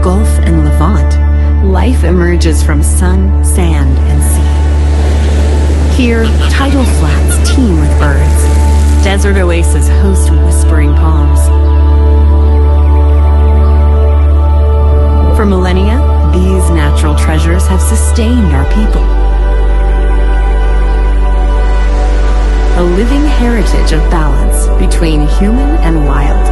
Gulf and Levant, life emerges from sun, sand, and sea. Here, tidal flats teem with birds. Desert oases host whispering palms. For millennia, these natural treasures have sustained our people. A living heritage of balance between human and wild.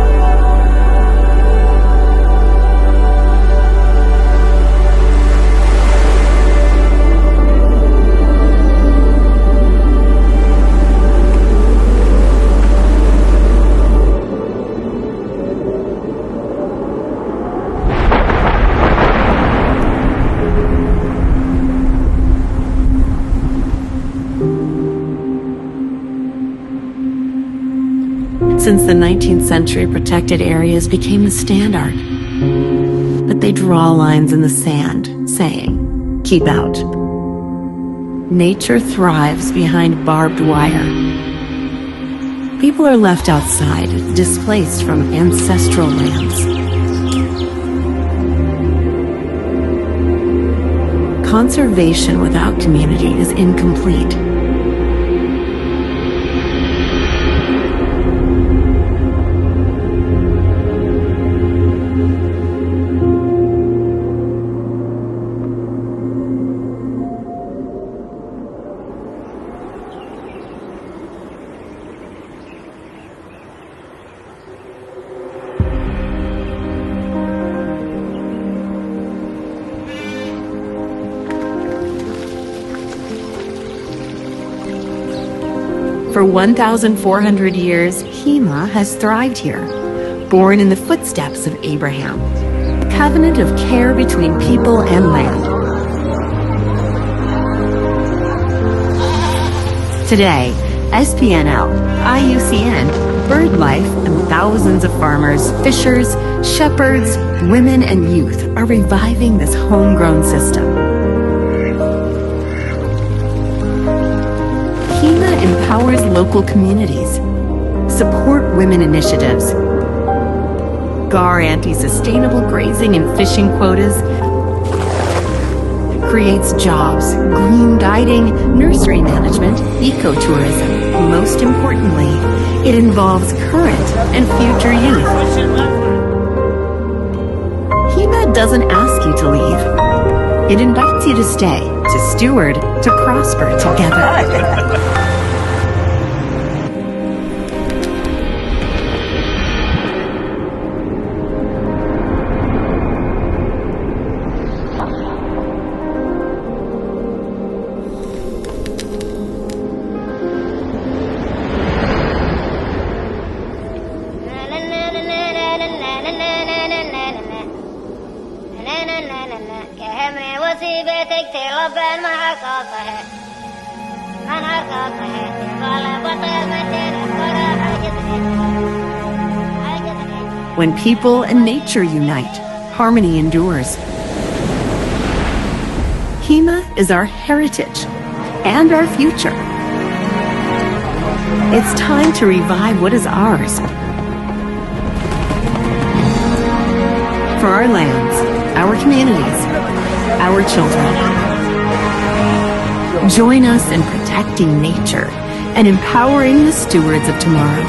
Since the 19th century, protected areas became the standard. But they draw lines in the sand, saying, "Keep out." Nature thrives behind barbed wire. People are left outside, displaced from ancestral lands. Conservation without community is incomplete. For 1,400 years, Hima has thrived here, born in the footsteps of Abraham, a covenant of care between people and land. Today, SPNL, IUCN, BirdLife, and thousands of farmers, fishers, shepherds, women, and youth are reviving this homegrown system. Hima empowers local communities, support women initiatives, guard anti-sustainable grazing and fishing quotas, creates jobs, green guiding, nursery management, ecotourism. Most importantly, it involves current and future youth. Hima doesn't ask you to leave. It invites you to stay, to steward, to prosper together. When people and nature unite, harmony endures. Hima is our heritage and our future. It's time to revive what is ours. For our lands, our communities, our children. Join us in protecting nature and empowering the stewards of tomorrow.